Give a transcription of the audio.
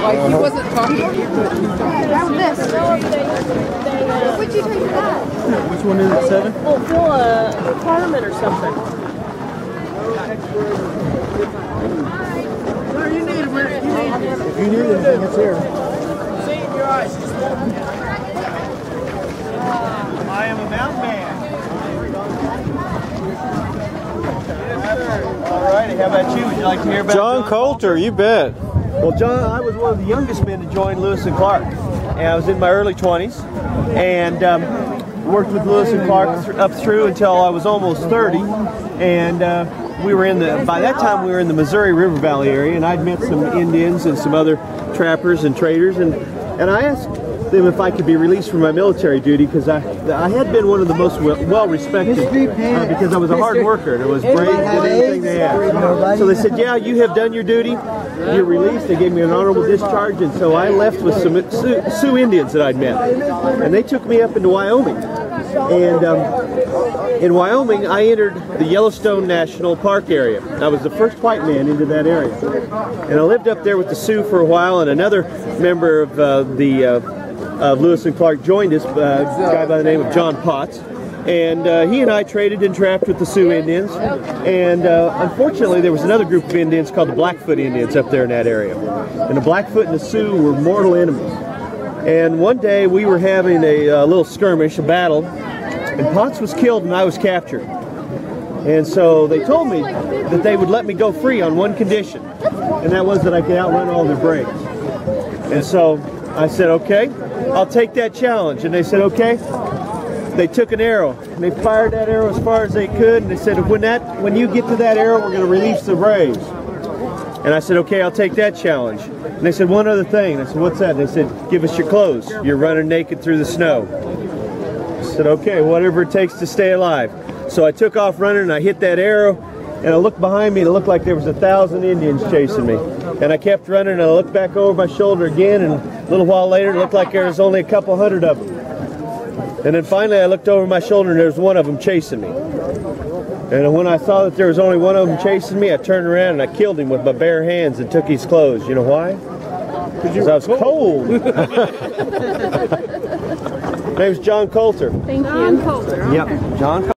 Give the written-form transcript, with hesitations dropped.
Like, he wasn't talking to you, but he was talking to This. What'd you take for that? Which one is it, 7? Fulfill a requirement or something. If you need anything, it's here. See in your eyes. I am a mountain man. All righty, how about you? Would you like to hear about John Coulter, you bet. Well, John, I was one of the youngest men to join Lewis and Clark, and I was in my early 20s, and worked with Lewis and Clark up through until I was almost 30, and we were in the, by that time we were in the Missouri River Valley area, and I'd met some Indians and some other trappers and traders, and I asked them if I could be released from my military duty, because I had been one of the most well-respected because I was a hard worker and I was brave in anything they asked. So they said, yeah, you have done your duty, you're released. They gave me an honorable discharge, and so I left with some Sioux Indians that I'd met, and they took me up into Wyoming. And in Wyoming, I entered the Yellowstone National Park area. I was the first white man into that area, and I lived up there with the Sioux for a while, and another member of Lewis and Clark joined us, a guy by the name of John Potts, and he and I traded and trapped with the Sioux Indians, and unfortunately there was another group of Indians called the Blackfoot Indians up there in that area, and the Blackfoot and the Sioux were mortal enemies. And one day we were having a little skirmish, a battle, and Potts was killed and I was captured. And so they told me that they would let me go free on one condition, and that was that I could outrun all their braves. And so I said, okay, I'll take that challenge. And they said, okay. They took an arrow, and they fired that arrow as far as they could, and they said, when you get to that arrow, we're going to release the braves. And I said, okay, I'll take that challenge. And they said, one other thing. And I said, what's that? And they said, give us your clothes. You're running naked through the snow. I said, okay, whatever it takes to stay alive. So I took off running, and I hit that arrow, and I looked behind me, and it looked like there was 1,000 Indians chasing me. And I kept running, and I looked back over my shoulder again, and a little while later, it looked like there was only a couple hundred of them. And then finally, I looked over my shoulder, and there was one of them chasing me. And when I saw that there was only one of them chasing me, I turned around and I killed him with my bare hands and took his clothes. You know why? Because I was cold. My name's John Coulter. Thank you. John Coulter. Yep, John Coulter.